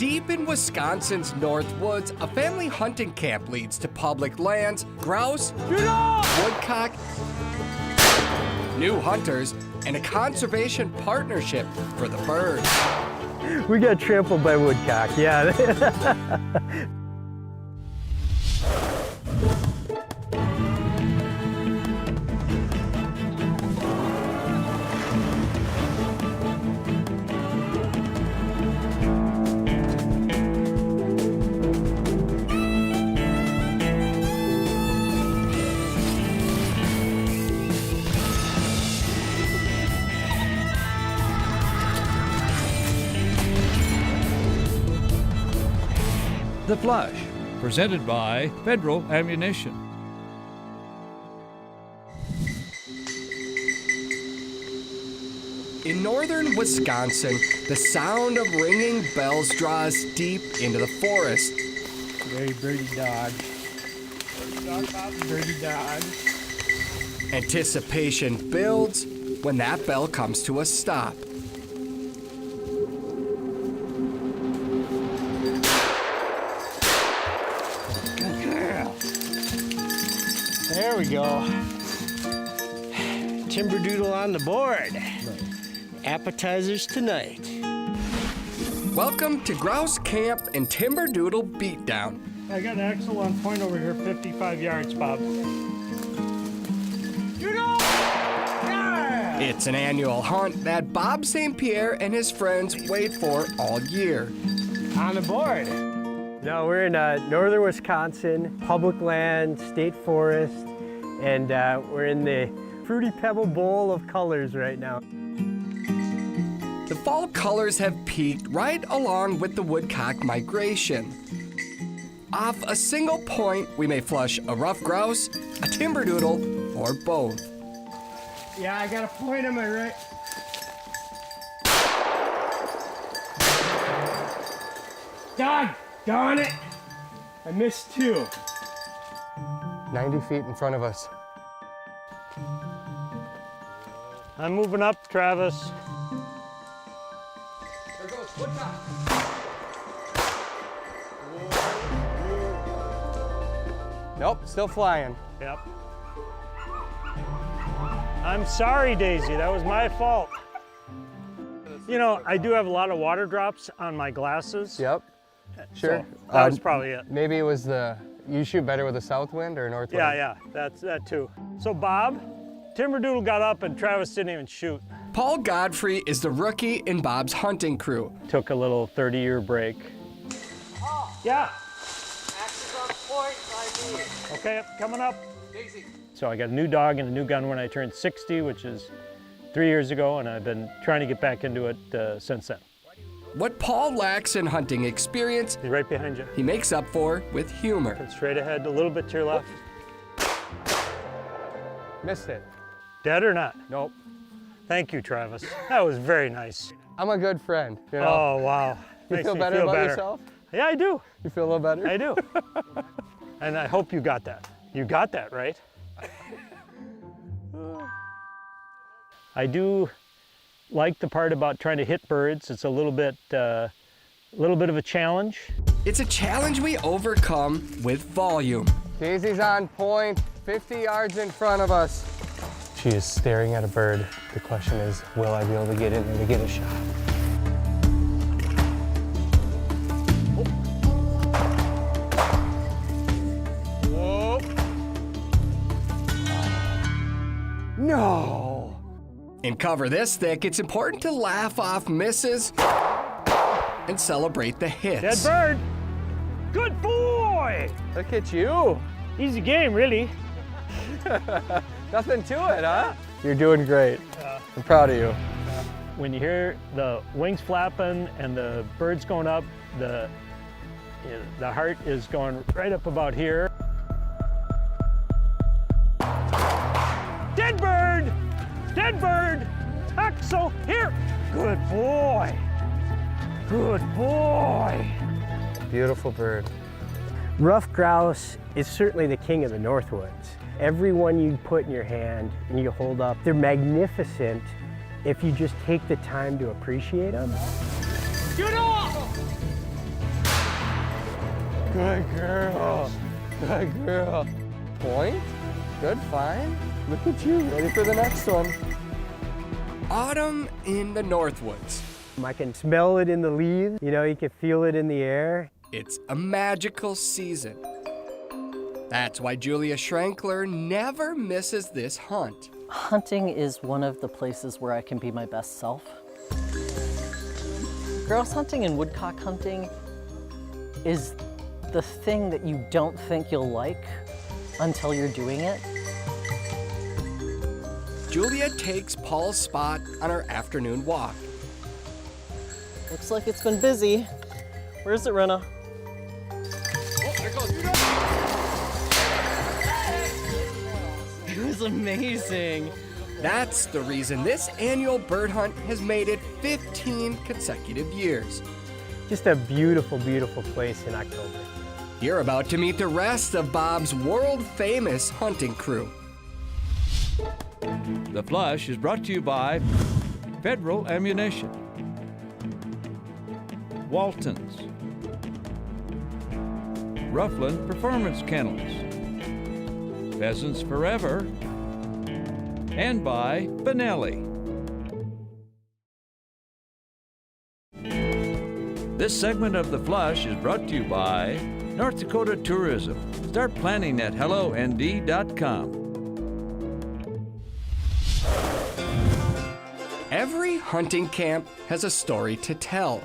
Deep in Wisconsin's Northwoods, a family hunting camp leads to public lands, grouse, woodcock, new hunters, and a conservation partnership for the birds. We got trampled by woodcock, yeah. The Flush, presented by Federal Ammunition. In northern Wisconsin, the sound of ringing bells draws deep into the forest. Very birdie dog. Birdie dog, Bob. Birdie dog. Anticipation builds when that bell comes to a stop. There we go. Timberdoodle on the board. Appetizers tonight. Welcome to Grouse Camp and Timberdoodle Beatdown. I got an Axel on point over here, 55 yards, Bob. It's an annual hunt that Bob St. Pierre and his friends wait for all year. On the board. No, we're in northern Wisconsin, public land, state forest, and we're in the Fruity Pebble Bowl of colors right now. The fall colors have peaked right along with the woodcock migration. Off a single point, we may flush a ruffed grouse, a timberdoodle, or both. Yeah, I got a point on my right. Doggone it! I missed two. 90 feet in front of us. I'm moving up, Travis. There goes woodcock. Nope, still flying. Yep. I'm sorry, Daisy, that was my fault. You know, I do have a lot of water drops on my glasses. Yep. Sure. So that was probably it. Maybe it was you shoot better with a south wind or north wind? Yeah, that's that too. So Bob, Timberdoodle got up and Travis didn't even shoot. Paul Godfrey is the rookie in Bob's hunting crew. Took a little 30-year break. Oh, Yeah. axes on point by me. Okay, coming up. Daisy. So I got a new dog and a new gun when I turned 60, which is 3 years ago, and I've been trying to get back into it since then. What Paul lacks in hunting experience, He's right behind you. he makes up for with humor. And straight ahead, a little bit to your left. Missed it. Dead or not? Nope. Thank you, Travis. That was very nice. I'm a good friend. You know? Oh, wow. You Makes feel me better feel about better. yourself? Yeah, I do. You feel a little better? I do. And I hope you got that. You got that, right? I do like the part about trying to hit birds. It's a little bit of a challenge. It's a challenge we overcome with volume. Daisy's on point, 50 yards in front of us. She is staring at a bird. The question is, will I be able to get in there to get a shot? Whoa. No. In cover this thick, it's important to laugh off misses and celebrate the hits. Dead bird. Good boy. Look at you. Easy game, really. Nothing to it, huh? You're doing great. I'm proud of you. When you hear the wings flapping and the birds going up, the heart is going right up about here. Dead bird! Dead bird! Axel, here! Good boy! Good boy! Beautiful bird. Ruffed grouse is certainly the king of the Northwoods. Every one you put in your hand and you hold up, they're magnificent if you just take the time to appreciate them. Get off! Good girl. Good girl. Point. Good find. Look at you, ready for the next one. Autumn in the Northwoods. I can smell it in the leaves. You know, you can feel it in the air. It's a magical season. That's why Julia Schrankler never misses this hunt. Hunting is one of the places where I can be my best self. Grouse hunting and woodcock hunting is the thing that you don't think you'll like until you're doing it. Julia takes Paul's spot on our afternoon walk. Looks like it's been busy. Where's it, Renna? Oh, there goes. It was amazing. That's the reason this annual bird hunt has made it 15 consecutive years. Just a beautiful, beautiful place in October. You're about to meet the rest of Bob's world-famous hunting crew. The Flush is brought to you by Federal Ammunition, Walton's, Ruffland Performance Kennels, Pheasants Forever, and by Benelli. This segment of The Flush is brought to you by North Dakota Tourism. Start planning at hellond.com. Every hunting camp has a story to tell.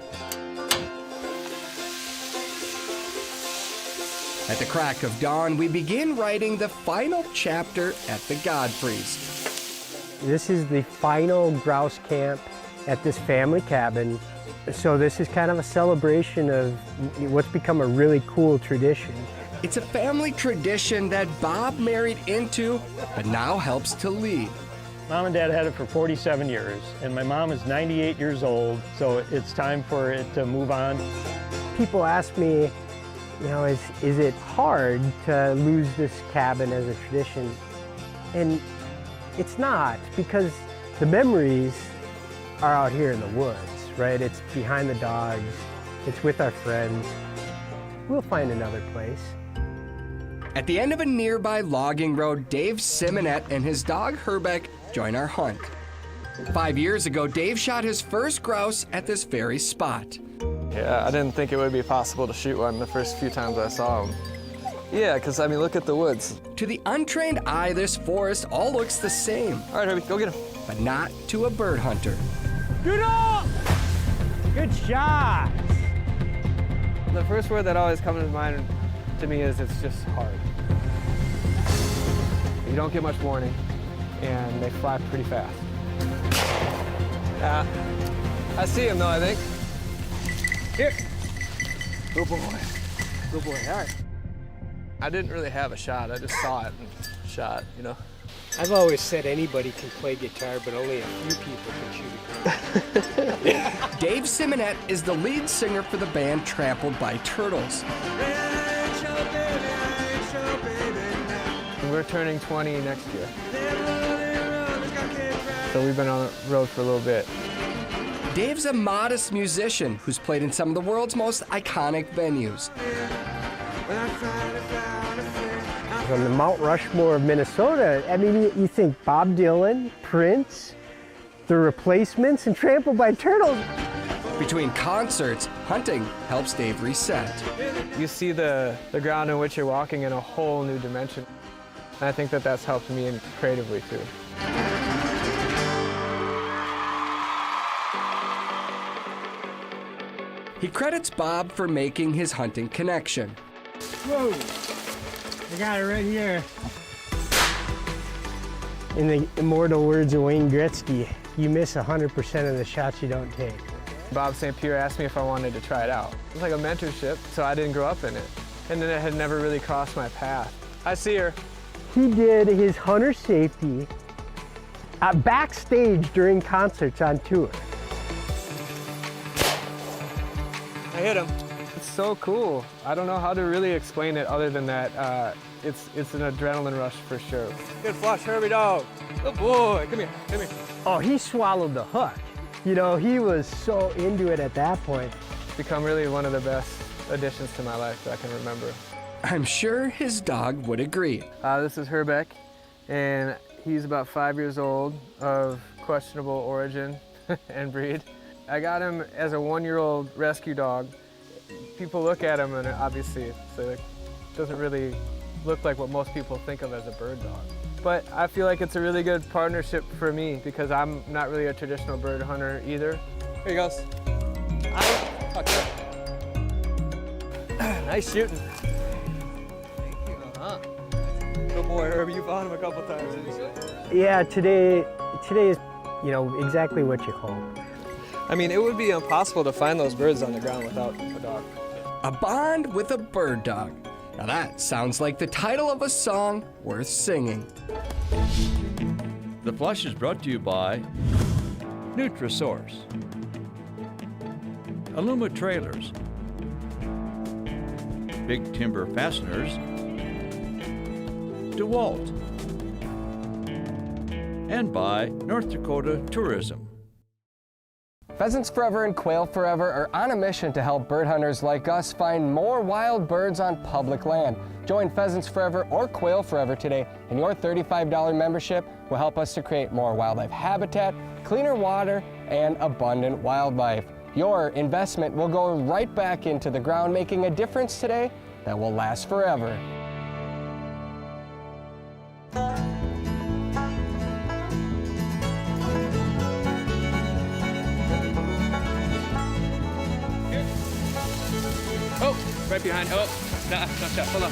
At the crack of dawn, we begin writing the final chapter at the Godfreys. This is the final grouse camp at this family cabin. So this is kind of a celebration of what's become a really cool tradition. It's a family tradition that Bob married into, but now helps to lead. Mom and Dad had it for 47 years, and my mom is 98 years old, so it's time for it to move on. People ask me, you know, is it hard to lose this cabin as a tradition? And it's not, because the memories are out here in the woods, right? It's behind the dogs, it's with our friends. We'll find another place. At the end of a nearby logging road, Dave Simonett and his dog Herbeck join our hunt. 5 years ago, Dave shot his first grouse at this very spot. Yeah, I didn't think it would be possible to shoot one the first few times I saw him. Yeah, because, I mean, look at the woods. To the untrained eye, this forest all looks the same. All right, Herbie, go get him. But not to a bird hunter. Good up! Good shot! The first word that always comes to mind to me is it's just hard. You don't get much warning, and they fly pretty fast. Yeah, I see him though, I think. Here. Good boy. Good boy, all right. I didn't really have a shot, I just saw it and shot, you know. I've always said anybody can play guitar, but only a few people can shoot a gun. Dave Simonett is the lead singer for the band Trampled by Turtles. We're turning 20 next year. So we've been on the road for a little bit. Dave's a modest musician who's played in some of the world's most iconic venues. From the Mount Rushmore of Minnesota, I mean, you think Bob Dylan, Prince, The Replacements, and Trampled by Turtles. Between concerts, hunting helps Dave reset. You see the ground in which you're walking in a whole new dimension. And I think that that's helped me creatively too. He credits Bob for making his hunting connection. Whoa, I got it right here. In the immortal words of Wayne Gretzky, you miss 100% of the shots you don't take. Bob St. Pierre asked me if I wanted to try it out. It was like a mentorship, so I didn't grow up in it. And then it had never really crossed my path. I see her. He did his hunter safety backstage during concerts on tour. I hit him. It's so cool. I don't know how to really explain it other than that it's an adrenaline rush for sure. Good flush, Herbie dog. Good boy, come here, come here. Oh, he swallowed the hook. You know, he was so into it at that point. It's become really one of the best additions to my life that I can remember. I'm sure his dog would agree. This is Herbeck, and he's about 5 years old, of questionable origin and breed. I got him as a 1-year-old rescue dog. People look at him and obviously it doesn't really look like what most people think of as a bird dog. But I feel like it's a really good partnership for me because I'm not really a traditional bird hunter either. Here he goes. Nice shooting. Thank you. Good boy, Herbie. You found him a couple times, didn't you? Yeah, today is, exactly what you hope. I mean, it would be impossible to find those birds on the ground without a dog. A bond with a bird dog. Now that sounds like the title of a song worth singing. The Flush is brought to you by Nutrisource, Aluma Trailers, Big Timber Fasteners, DeWalt, and by North Dakota Tourism. Pheasants Forever and Quail Forever are on a mission to help bird hunters like us find more wild birds on public land. Join Pheasants Forever or Quail Forever today, and your $35 membership will help us to create more wildlife habitat, cleaner water, and abundant wildlife. Your investment will go right back into the ground, making a difference today that will last forever. Oh, right behind. Oh, nah, hold on.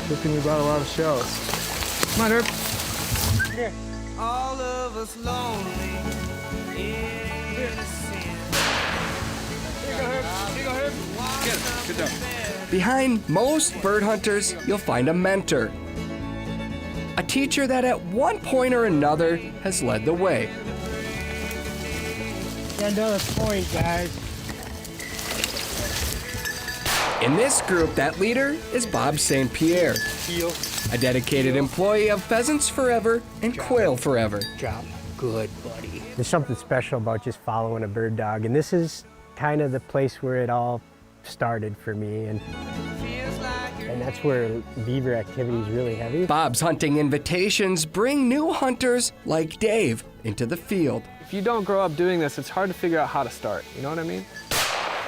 Good thing we brought a lot of shells. Come on, Herb. Here. All of us lonely. Here you go, Herb. Here you go, Herb. Get it. Good job. Behind most bird hunters, you'll find a mentor. A teacher that at one point or another has led the way. Got another point, guys. In this group, that leader is Bob St. Pierre, a dedicated employee of Pheasants Forever and Quail Forever. Job good, buddy. There's something special about just following a bird dog, and this is kind of the place where it all started for me, and that's where beaver activity is really heavy. Bob's hunting invitations bring new hunters like Dave into the field. If you don't grow up doing this, it's hard to figure out how to start. You know what I mean?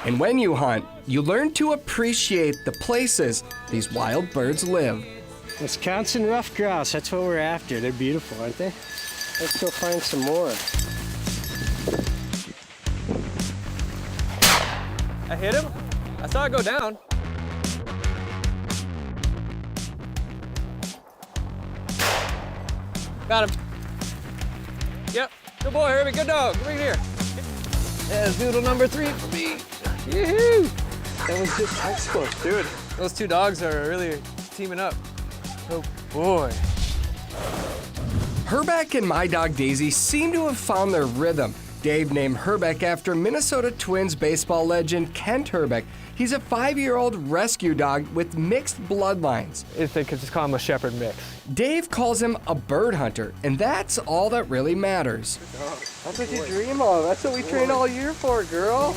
And when you hunt, you learn to appreciate the places these wild birds live. Wisconsin ruffed grouse, that's what we're after. They're beautiful, aren't they? Let's go find some more. I hit him. I saw it go down. Got him. Yep. Good boy, Herbie. Good dog. Right here. There's doodle number 3 for me. Yoo-hoo! That was just excellent, dude. Those two dogs are really teaming up. Oh boy. Herbeck and my dog Daisy seem to have found their rhythm. Dave named Herbeck after Minnesota Twins baseball legend Kent Herbeck. He's a 5-year-old rescue dog with mixed bloodlines. They could just call him a shepherd mix. Dave calls him a bird hunter, and that's all that really matters. That's what you dream of. That's what we train all year for, girl.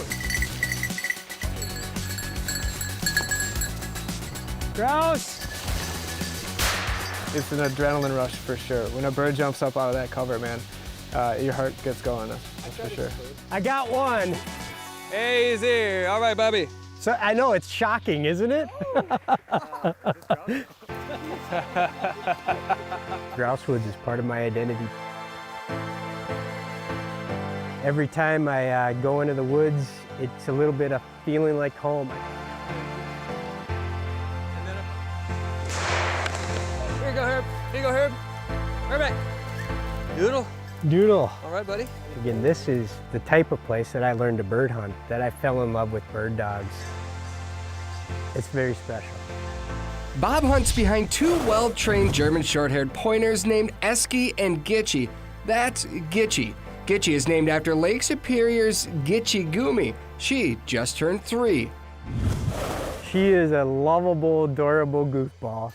Grouse! It's an adrenaline rush for sure. When a bird jumps up out of that cover, man, your heart gets going, that's for sure. I got one. Easy. All right, Bobby. So I know it's shocking, isn't it? Grouse woods is part of my identity. Every time I go into the woods, it's a little bit of feeling like home. Here you go, Herb. Here you go, Herb. Herbeck. Doodle. Doodle. All right, buddy. Again, this is the type of place that I learned to bird hunt, that I fell in love with bird dogs. It's very special. Bob hunts behind 2 well-trained German short-haired pointers named Esky and Gitchy. That's Gitchy. Gitchy is named after Lake Superior's Gitchy Gumi. She just turned 3. She is a lovable, adorable goofball.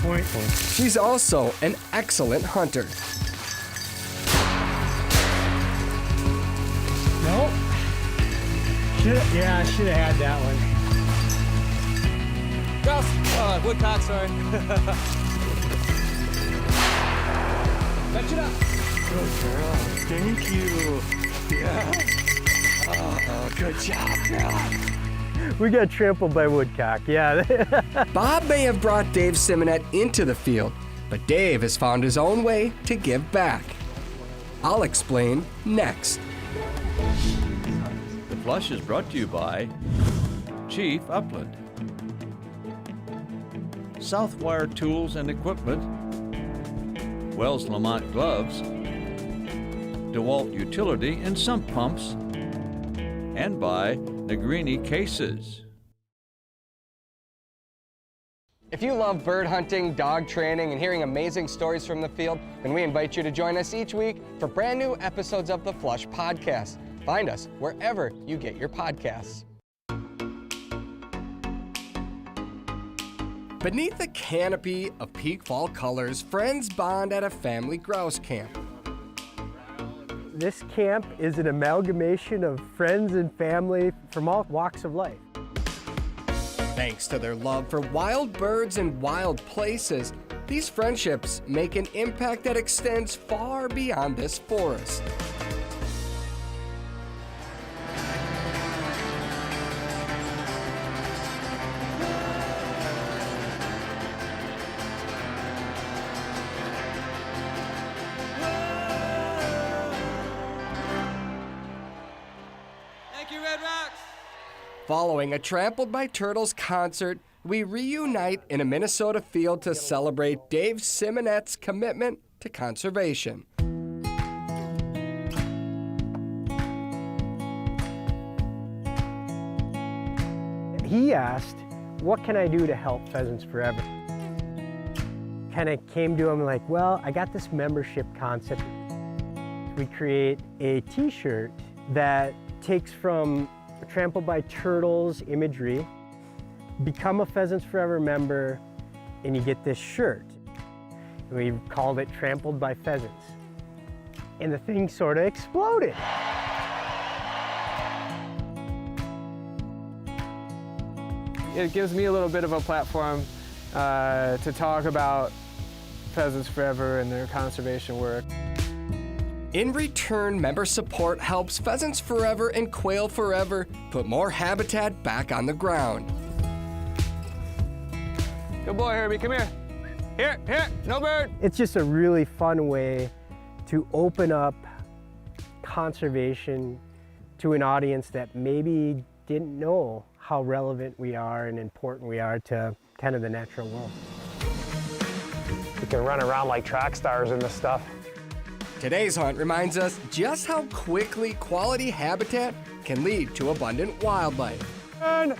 Point. She's also an excellent hunter. Nope. I should have had that one. Grouse. Woodcock, sorry. Fetch it up. Good girl. Thank you. Yeah. Oh, good job, girl. We got trampled by woodcock, yeah. Bob may have brought Dave Simonett into the field, but Dave has found his own way to give back. I'll explain next. The Flush is brought to you by Chief Upland, Southwire Tools and Equipment, Wells Lamont Gloves, DeWalt Utility and Sump Pumps, and by Negrini Cases. If you love bird hunting, dog training, and hearing amazing stories from the field, then we invite you to join us each week for brand new episodes of the Flush Podcast. Find us wherever you get your podcasts. Beneath the canopy of peak fall colors, friends bond at a family grouse camp. This camp is an amalgamation of friends and family from all walks of life. Thanks to their love for wild birds and wild places, these friendships make an impact that extends far beyond this forest. Following a Trampled by Turtles concert, we reunite in a Minnesota field to celebrate Dave Simonett's commitment to conservation. He asked, what can I do to help Pheasants Forever? Kind of came to him like, well, I got this membership concept. We create a t-shirt that takes from Trampled by Turtles imagery, become a Pheasants Forever member, and you get this shirt. And we called it Trampled by Pheasants. And the thing sort of exploded. It gives me a little bit of a platform to talk about Pheasants Forever and their conservation work. In return, member support helps Pheasants Forever and Quail Forever put more habitat back on the ground. Good boy, Herbie, come here. Here, no bird. It's just a really fun way to open up conservation to an audience that maybe didn't know how relevant we are and important we are to kind of the natural world. You can run around like track stars in this stuff. Today's hunt reminds us just how quickly quality habitat can lead to abundant wildlife. And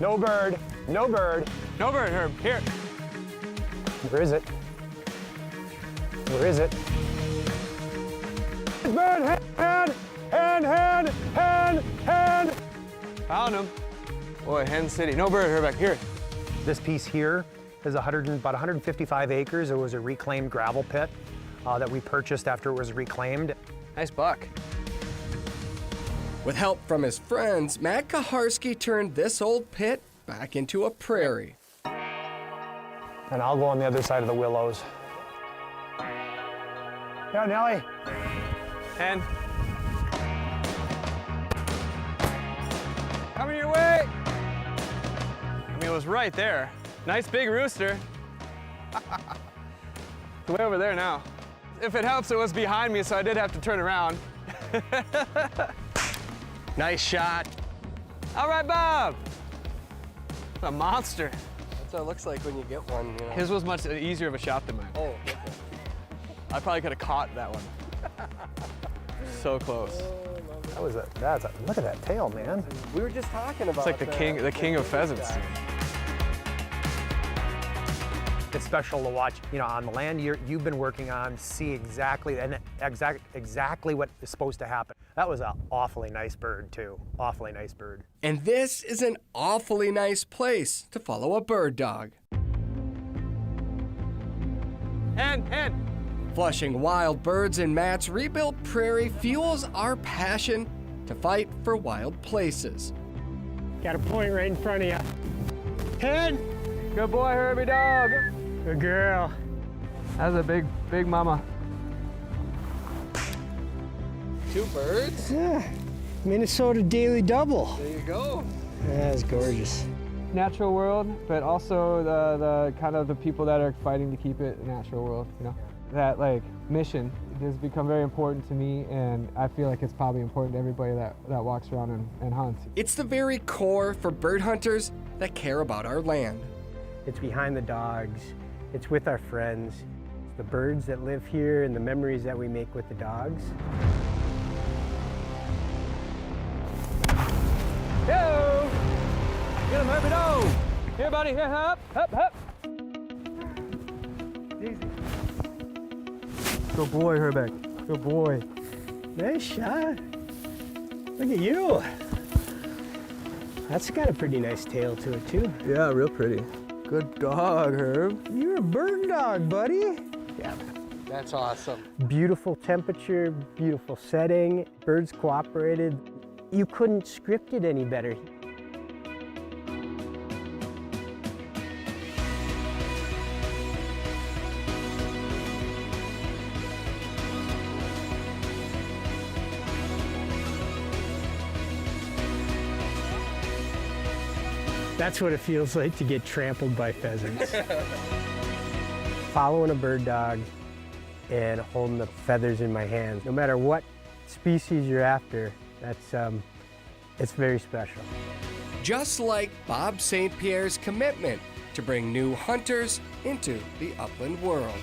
no bird, no bird. No bird, Herb, here. Where is it? Where is it? Bird, hand. Found him. Boy, Hen City. No bird, Herb, back here. This piece here is about 155 acres. It was a reclaimed gravel pit that we purchased after it was reclaimed. Nice buck. With help from his friends, Matt Kaharski turned this old pit back into a prairie. And I'll go on the other side of the willows. Yeah, Nellie. Hen. Coming your way. I mean, it was right there. Nice big rooster. Way over there now. If it helps, it was behind me, so I did have to turn around. Nice shot. All right, Bob. A monster. That's what it looks like when you get one. You know. His was much easier of a shot than mine. Oh, I probably could have caught that one. So close. Look at that tail, man. we were just talking about It's like the king of pheasants. It's special to watch, on the land you've been working on, see exactly what is supposed to happen. That was an awfully nice bird, too. Awfully nice bird. And this is an awfully nice place to follow a bird dog. Hen. Flushing wild birds in Matt's rebuilt prairie fuels our passion to fight for wild places. Got a point right in front of you. Hen! Good boy, Herbie dog. Good girl. That's a big mama. 2 birds? Yeah, Minnesota daily double. There you go. That's gorgeous. Natural world, but also the kind of the people that are fighting to keep it a natural world, you know? That like mission has become very important to me, and I feel like it's probably important to everybody that walks around and hunts. It's the very core for bird hunters that care about our land. It's behind the dogs. It's with our friends. It's the birds that live here and the memories that we make with the dogs. Yo! Get him, Herbie dog! Here, buddy, here, up. Easy. Good boy, Herbeck. Good boy. Nice shot. Look at you. That's got a pretty nice tail to it, too. Yeah, real pretty. Good dog, Herb. You're a bird dog, buddy. Yeah, that's awesome. Beautiful temperature, beautiful setting. Birds cooperated. You couldn't script it any better. That's what it feels like to get trampled by pheasants. Following a bird dog and holding the feathers in my hands, no matter what species you're after, it's very special. Just like Bob St. Pierre's commitment to bring new hunters into the upland world.